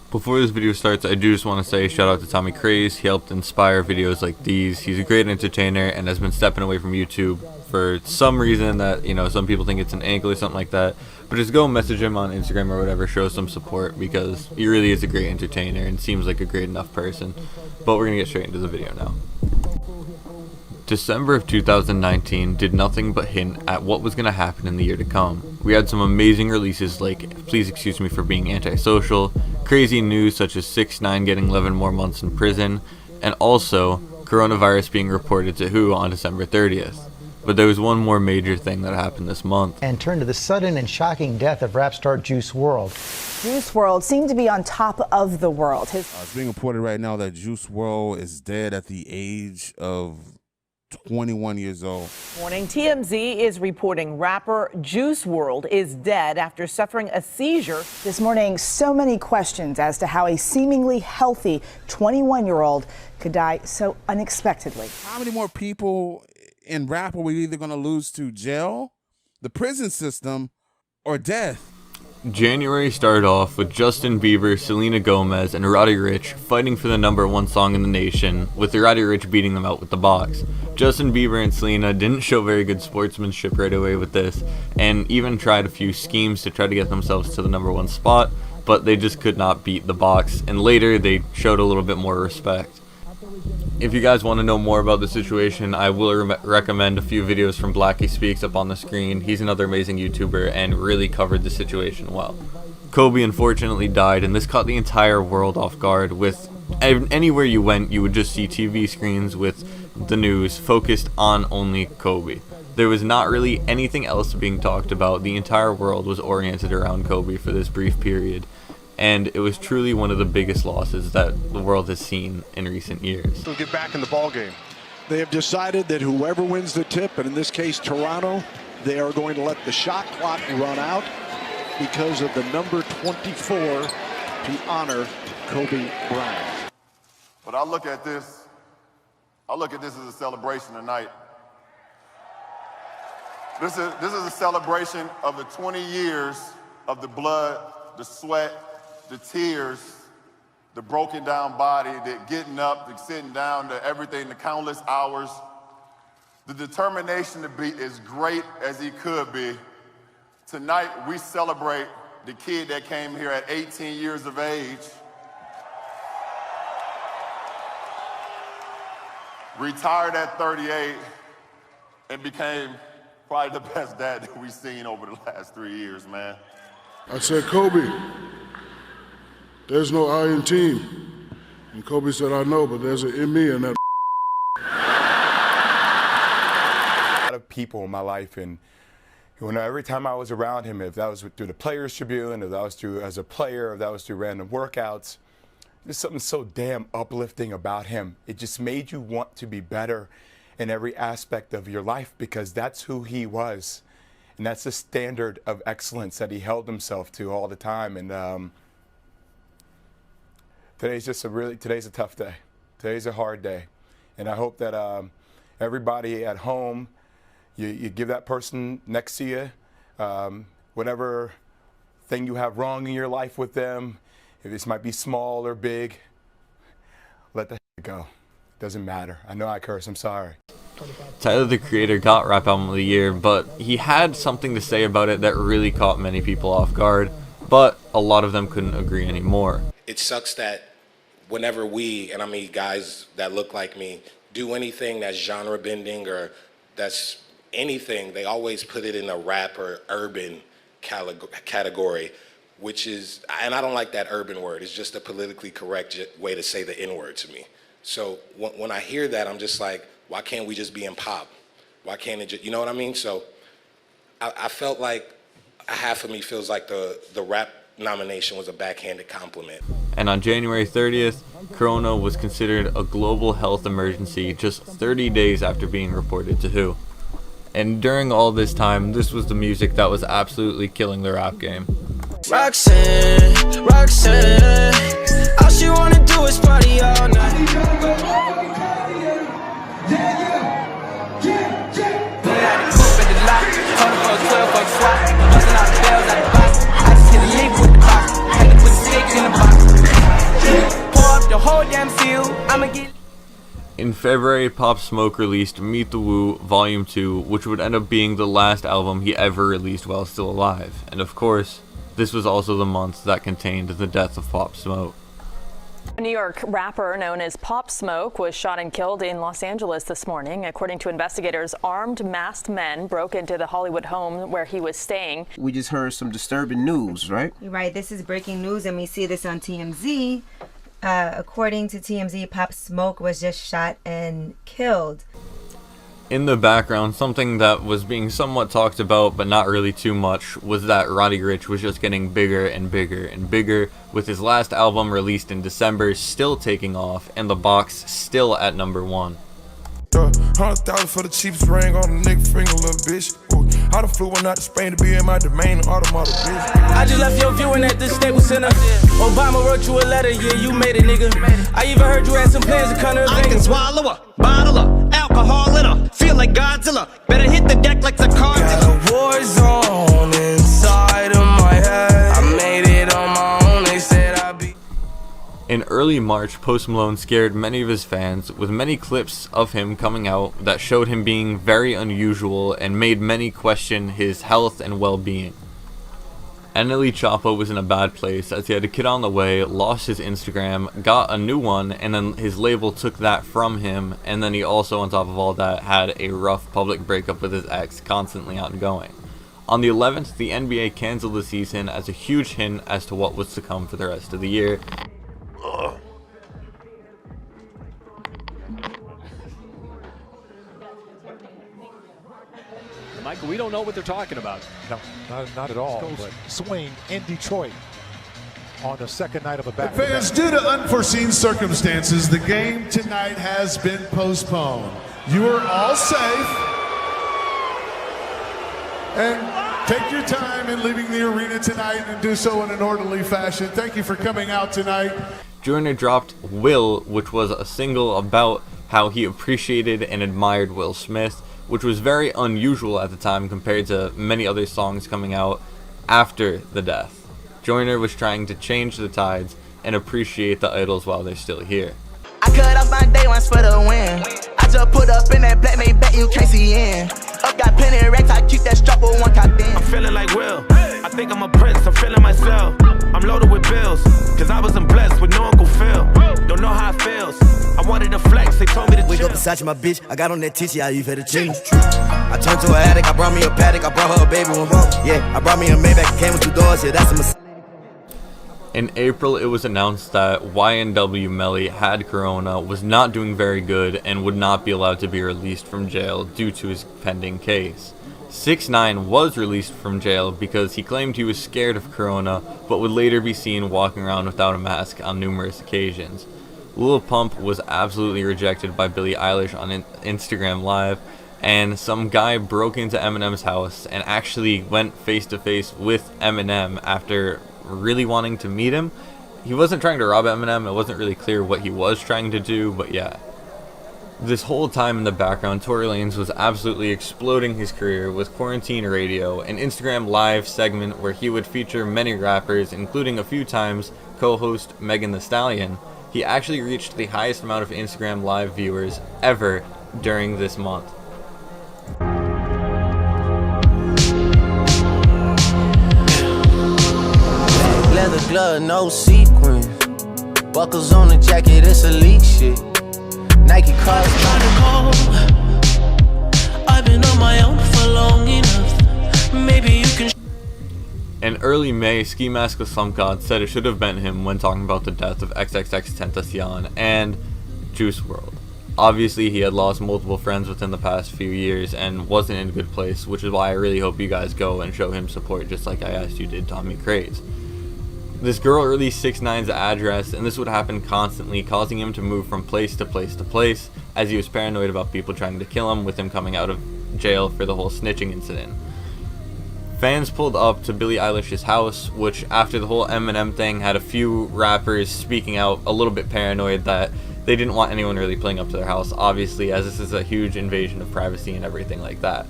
Before this video starts, I do just want to say shout out to Tommy Craze. He helped inspire videos like these. He's a great entertainer and has been stepping away from YouTube for some reason that, you know, some people think it's an angle or something like that. But just go message him on Instagram or whatever, show some support, because he really is a great entertainer and seems like a great enough person. But we're going to get straight into the video now. December of 2019 did nothing but hint at what was going to happen in the year to come. We had some amazing releases like Please Excuse Me for Being Antisocial, crazy news such as 6ix9ine getting 11 more months in prison, and also coronavirus being reported to WHO on December 30th. But there was one more major thing that happened this month. And turned to the sudden and shocking death of rap star Juice WRLD. Juice WRLD seemed to be on top of the world. It's being reported right now that Juice WRLD is dead at the age of 21 years old. Morning, TMZ is reporting rapper Juice WRLD is dead after suffering a seizure. This morning, so many questions as to how a seemingly healthy 21-year-old could die so unexpectedly. How many more people in rap are we either going to lose to jail, the prison system, or death? January started off with Justin Bieber, Selena Gomez, and Roddy Ricch fighting for the #1 song in the nation, with Roddy Ricch beating them out with the box. Justin Bieber and Selena didn't show very good sportsmanship right away with this, and even tried a few schemes to try to get themselves to the #1 spot, but they just could not beat the box, and later they showed a little bit more respect. If you guys want to know more about the situation, I will recommend a few videos from BlackySpeakz up on the screen. He's another amazing YouTuber and really covered the situation well. Kobe unfortunately died, and this caught the entire world off guard. With anywhere you went, you would just see TV screens with the news focused on only Kobe. There was not really anything else being talked about. The entire world was oriented around Kobe for this brief period. And it was truly one of the biggest losses that the world has seen in recent years. They'll get back in the ball game. They have decided that whoever wins the tip, and in this case Toronto, they are going to let the shot clock run out because of the number 24 to honor Kobe Bryant. But I look at this as a celebration tonight. This is a celebration of the 20 years of the blood, the sweat, the tears, the broken down body, the getting up, the sitting down, the everything, the countless hours, the determination to be as great as he could be. Tonight, we celebrate the kid that came here at 18 years of age, retired at 38, and became probably the best dad that we've seen over the last 3 years, man. I said, Kobe, there's no I in team. And Kobe said, I know, but there's an in me and that. A lot of people in my life, and every time I was around him, if that was through the Players Tribune, if that was through as a player, if that was through random workouts, there's something so damn uplifting about him. It just made you want to be better in every aspect of your life, because that's who he was. And that's the standard of excellence that he held himself to all the time. And today's a tough day. Today's a hard day. And I hope that everybody at home, you give that person next to you, whatever thing you have wrong in your life with them, if this might be small or big, let that go. Doesn't matter. I know I curse, I'm sorry. Tyler, the Creator, got Rap Album of the Year, but he had something to say about it that really caught many people off guard, but a lot of them couldn't agree anymore. It sucks that whenever we, and I mean guys that look like me, do anything that's genre bending or that's anything, they always put it in a rap or urban category, which is, and I don't like that urban word. It's just a politically correct way to say the N-word to me. So when I hear that, I'm just like, why can't we just be in pop? Why can't it just, you know what I mean? So I felt like half of me feels like the rap nomination was a backhanded compliment. And on January 30th, Corona was considered a global health emergency just 30 days after being reported to WHO. And during all this time, this was the music that was absolutely killing the rap game. Roxanne, Roxanne, all she wanna do is party all night. I just hit a link with the box, had to put sticks in the box. goddamn seal. I'ma get. In February, Pop Smoke released Meet the Woo Volume 2, which would end up being the last album he ever released while still alive. And of course, this was also the month that contained the death of Pop Smoke. A New York rapper known as Pop Smoke was shot and killed in Los Angeles this morning. According to investigators, armed masked men broke into the Hollywood home where he was staying. We just heard some disturbing news, right? You're right. This is breaking news, and we see this on TMZ. According to TMZ, Pop Smoke was just shot and killed. In the background, something that was being somewhat talked about, but not really too much, was that Roddy Ricch was just getting bigger and bigger and bigger, with his last album released in December still taking off, and The Box still at number 1. 100,000 for the cheapest ring on a nigga finger, little bitch. Ooh, I done flew one out to Spain to be in my domain, automata, bitch. I just left your viewing at the Staples Center. Obama wrote you a letter, yeah, you made it, nigga. I even heard you had some plans to come to I can swallow a bottle of alcohol in her. Feel like Godzilla. Better hit the deck like the car. Got a war zone inside of my head. I made it on my own, they said I'd be. In early March, Post Malone scared many of his fans with many clips of him coming out that showed him being very unusual and made many question his health and well-being. NLE Choppa was in a bad place as he had a kid on the way, lost his Instagram, got a new one, and then his label took that from him, and then he also, on top of all that, had a rough public breakup with his ex, constantly ongoing. On the 11th, the NBA canceled the season as a huge hint as to what was to come for the rest of the year. Michael, we don't know what they're talking about. No, not at all. But swing in Detroit on the second night of a back. Fans, due to unforeseen circumstances, the game tonight has been postponed. You are all safe. And take your time in leaving the arena tonight and do so in an orderly fashion. Thank you for coming out tonight. Joyner dropped Will, which was a single about how he appreciated and admired Will Smith, which was very unusual at the time compared to many other songs coming out after the death. Joyner was trying to change the tides and appreciate the idols while they're still here. I cut off my day ones for the win. I just put up in that black made bet you can't see in. Up got plenty of racks, I keep that strap with one cop in. I'm feeling like Will. I think I'm a prince, I'm feeling myself. I'm loaded with bills, cause I wasn't blessed with no Uncle Phil. Don't know how it feels. I wanted to flex, they told me to wake chill. up beside you, my bitch. I got on that tissy, I you had to change. I turned to an addict, I brought me a paddock, I brought her a baby one home. Yeah, I brought me a Maybach, came with 2 doors, yeah, that's a mistake. In April, it was announced that YNW Melly had corona, was not doing very good, and would not be allowed to be released from jail due to his pending case. 6ix9ine was released from jail because he claimed he was scared of corona, but would later be seen walking around without a mask on numerous occasions. Lil Pump was absolutely rejected by Billie Eilish on Instagram Live, and some guy broke into Eminem's house and actually went face to face with Eminem after really wanting to meet him. He wasn't trying to rob Eminem, it wasn't really clear what he was trying to do, but yeah. This whole time in the background, Tory Lanez was absolutely exploding his career with Quarantine Radio, an Instagram Live segment where he would feature many rappers, including a few times co-host Megan Thee Stallion. He actually reached the highest amount of Instagram Live viewers ever during this month. Leather glove, no sequin. Buckles on the jacket, it's elite shit. Nike cars trying to go. I've been on my own for long enough. Maybe you can. In early May, Ski Mask the Slump God said it should have been him when talking about the death of XXXTentacion and Juice WRLD. Obviously, he had lost multiple friends within the past few years and wasn't in a good place, which is why I really hope you guys go and show him support just like I asked you did Tommy Craze. This girl released 6ix9ine's address, and this would happen constantly, causing him to move from place to place to place, as he was paranoid about people trying to kill him, with him coming out of jail for the whole snitching incident. Fans pulled up to Billie Eilish's house, which after the whole Eminem thing had a few rappers speaking out a little bit paranoid that they didn't want anyone really pulling up to their house, obviously, as this is a huge invasion of privacy and everything like that.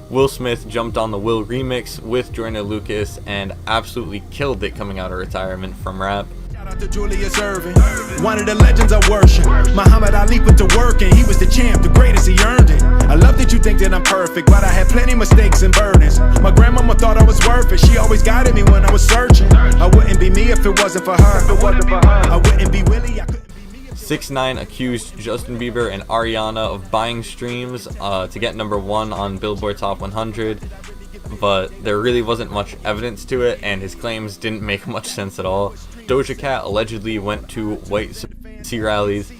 Will Smith jumped on the Will remix with Joyner Lucas and absolutely killed it coming out of retirement from rap. Shout out to Julius Irving, one of the legends I worship. Muhammad Ali put to work and he was the champ, the greatest, he earned it. I love that you think that I'm perfect, but I had plenty mistakes and burdens. My grandmama thought I was worth it, she always guided me when I was searching. I wouldn't be me if it wasn't for her. I wouldn't be Willie, I couldn't. 6ix9ine accused Justin Bieber and Ariana of buying streams to get #1 on Billboard Top 100, but there really wasn't much evidence to it, and his claims didn't make much sense at all. Doja Cat allegedly went to white supremacy rallies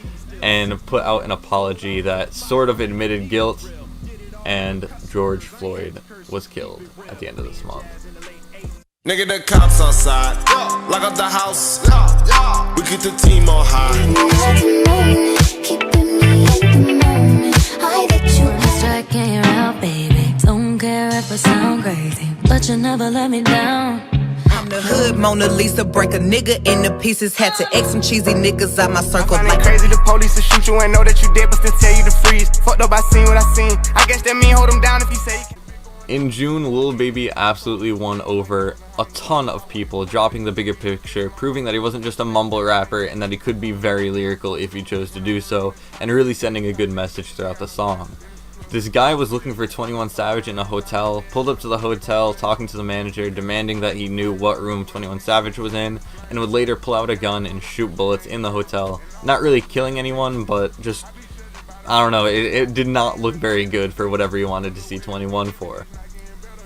and put out an apology that sort of admitted guilt, and George Floyd was killed at the end of this month. Nigga, the cops outside, lock up the house, we keep the team on high. I can't out, baby. Don't care if I sound crazy, but you never let me down. I'm the hood Mona Lisa, break a nigga into pieces. Had to X some cheesy niggas out my circle. I find it crazy the police will shoot you and know that you dead, but still tell you to freeze. Fucked up, I seen what I seen. I guess that mean hold him down if you say. In June, Lil Baby absolutely won over a ton of people, dropping the bigger picture, proving that he wasn't just a mumble rapper and that he could be very lyrical if he chose to do so, and really sending a good message throughout the song. This guy was looking for 21 Savage in a hotel, pulled up to the hotel, talking to the manager, demanding that he knew what room 21 Savage was in, and would later pull out a gun and shoot bullets in the hotel, not really killing anyone, but just, I don't know, it did not look very good for whatever you wanted to see 21 for.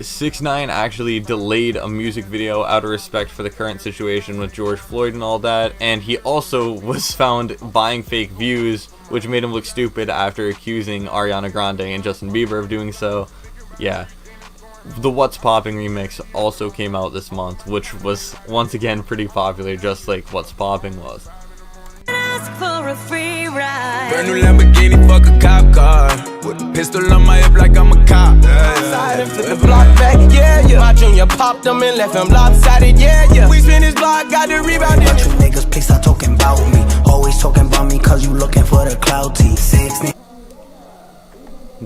6ix9ine actually delayed a music video out of respect for the current situation with George Floyd and all that, and he also was found buying fake views, which made him look stupid after accusing Ariana Grande and Justin Bieber of doing so. Yeah. The What's Popping remix also came out this month, which was once again pretty popular, just like What's Popping was. For a free ride. Brand new Lamborghini, fuck a cop car. With a pistol on my hip like I'm a cop. Outside and flip the block back, yeah. My junior popped him and left him lopsided, yeah. We spin his block, got the rebound in it. Niggas, please stop talking about me. Always talking about me cause you looking for the clout T.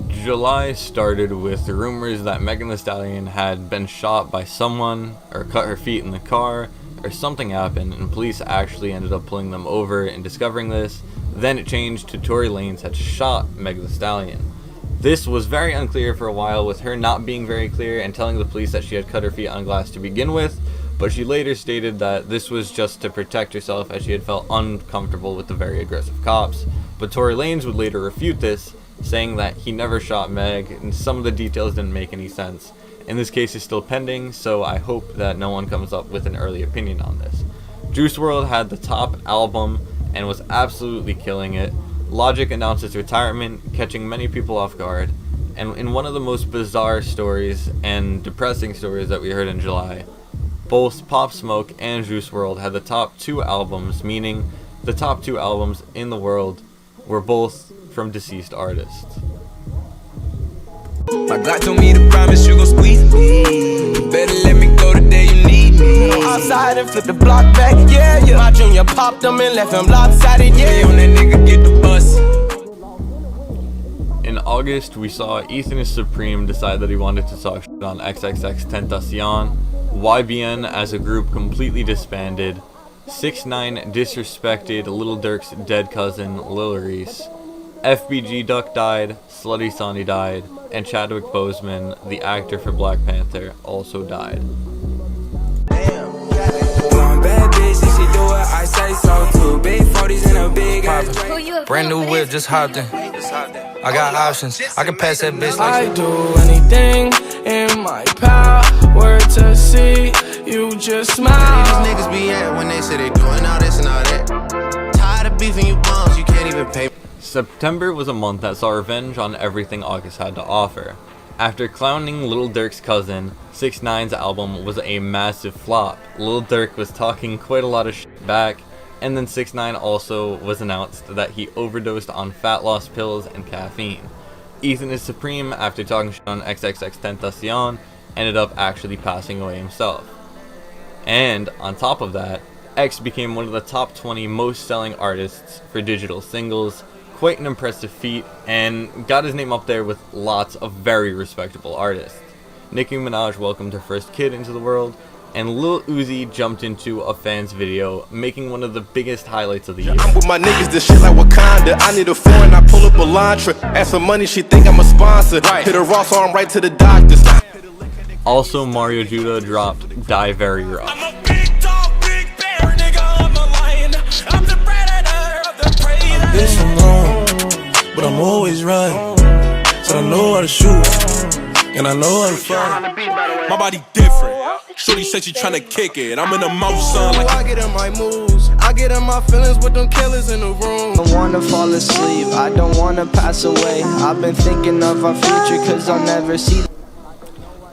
July started with rumors that Megan Thee Stallion had been shot by someone or cut her feet in the car, or something happened, and police actually ended up pulling them over and discovering this. Then it changed to Tory Lanez had shot Megan Thee Stallion. This was very unclear for a while, with her not being very clear and telling the police that she had cut her feet on glass to begin with, but she later stated that this was just to protect herself as she had felt uncomfortable with the very aggressive cops. But Tory Lanez would later refute this, saying that he never shot Meg, and some of the details didn't make any sense. And this case is still pending, so I hope that no one comes up with an early opinion on this. Juice WRLD had the top album and was absolutely killing it. Logic announced his retirement, catching many people off guard. And in one of the most bizarre stories and depressing stories that we heard in July, both Pop Smoke and Juice WRLD had the top 2 albums, meaning the top 2 albums in the world were both from deceased artists. My God told me to promise you gon' squeeze me. Better let me go the day you need me. Outside and flip the block back, yeah. My junior popped him and left him lopsided, yeah. On that nigga get the bus. In August, we saw Ethan Is Supreme decide that he wanted to talk shit on XXXTentacion. YBN as a group completely disbanded. 6ix9ine disrespected Lil Durk's dead cousin, Lil Reese. FBG Duck died, Slutty Sonny died, and Chadwick Boseman, the actor for Black Panther, also died. Brand new whip, just hopped in. I got options, I can pass that bitch like I do anything in my power to see you just smile. These niggas be at when they say they doing all this and all that. Tired of beefing you bums, you can't even pay. September was a month that saw revenge on everything August had to offer. After clowning Lil Durk's cousin, 6ix9ine's album was a massive flop. Lil Durk was talking quite a lot of shit back, and then 6ix9ine also was announced that he overdosed on fat loss pills and caffeine. Ethan Is Supreme, after talking shit on XXXTentacion, ended up actually passing away himself. And on top of that, X became one of the top 20 most selling artists for digital singles. Quite an impressive feat, and got his name up there with lots of very respectable artists. Nicki Minaj welcomed her first kid into the world, and Lil Uzi jumped into a fan's video, making one of the biggest highlights of the year. I'm with my niggas, this shit like Wakanda. I need a foreign, I pull up a Lantra. Ask for money, she think I'm a sponsor. Hit a Ross arm right to the doctors. Also, Mario Judah dropped Die Very Rough. Been so long, but I'm always right. So I know how to shoot, and I know how to fight. My body different. Shorty said she tryna kick it. I'm in the mouth, son. Like I get in my moves, I get in my feelings with them killers in the room. I wanna fall asleep, I don't wanna pass away. I've been thinking of our future, cause I'll never see.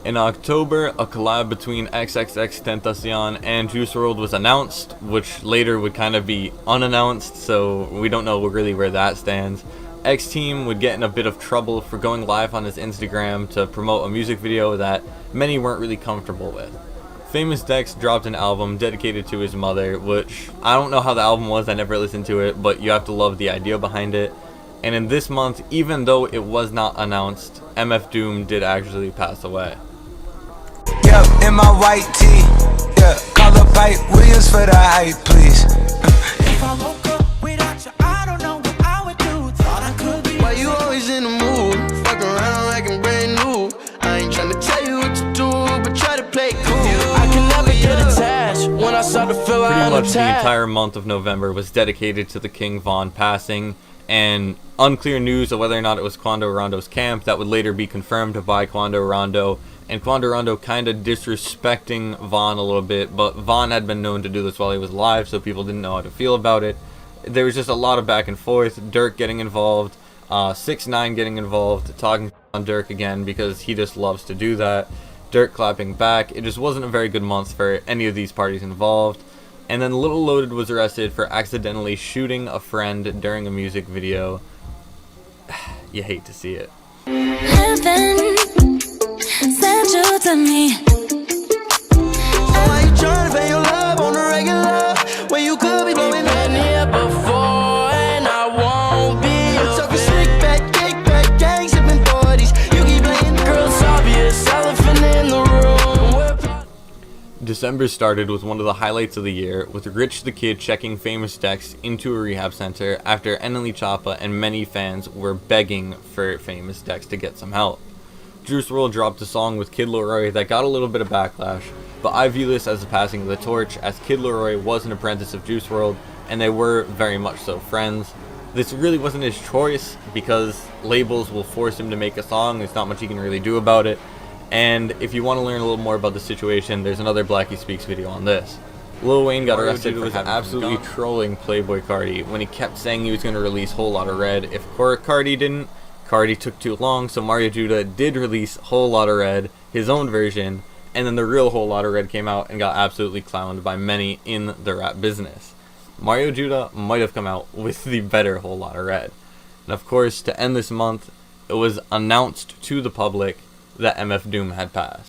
In October, a collab between XXXTentacion and Juice WRLD was announced, which later would kind of be unannounced, so we don't know really where that stands. X-Team would get in a bit of trouble for going live on his Instagram to promote a music video that many weren't really comfortable with. Famous Dex dropped an album dedicated to his mother, which I don't know how the album was, I never listened to it, but you have to love the idea behind it. And in this month, even though it was not announced, MF Doom did actually pass away. Yep, in my white tee. Yeah, call up Pipe Williams for the hype, please. If I woke up without you, I don't know what I would do. Thought I could be. Why you always in the mood? Fuck around like I'm brand new. I ain't tryna tell you what to do, but try to play cool. I can never get attached when I start to feel Pretty I'm much the attached. entire month of November was dedicated to the King Von passing, and unclear news of whether or not it was Quando Rondo's camp that would later be confirmed by Quando Rondo, and Quando Rondo kind of disrespecting Von a little bit, but Von had been known to do this while he was alive, so people didn't know how to feel about it. There was just a lot of back and forth, Dirk getting involved, 6ix9ine getting involved, talking on Dirk again because he just loves to do that, Dirk clapping back. It just wasn't a very good month for any of these parties involved. And then Little Loaded was arrested for accidentally shooting a friend during a music video. You hate to see it. Heaven sent you to me. Why you tryna pay your love on the regular when you could be blowing up here before and I won't be talking slick back, kick back, gang sipping 40s. You keep playing girls obvious, elephant in the room. December started with one of the highlights of the year, with Rich the Kid checking Famous Dex into a rehab center after Eneli Chapa and many fans were begging for Famous Dex to get some help. Juice WRLD dropped a song with Kid Laroi that got a little bit of backlash, but I view this as the passing of the torch, as Kid Laroi was an apprentice of Juice WRLD, and they were very much so friends. This really wasn't his choice, because labels will force him to make a song, there's not much he can really do about it. And if you want to learn a little more about the situation, there's another BlackySpeakz video on this. Lil Wayne got arrested for absolutely trolling Playboi Carti when he kept saying he was going to release Whole Lotta Red. If Carti didn't, Carti took too long, so Mario Judah did release Whole Lotta Red, his own version, and then the real Whole Lotta Red came out and got absolutely clowned by many in the rap business. Mario Judah might have come out with the better Whole Lotta Red. And of course, to end this month, it was announced to the public that MF Doom had passed.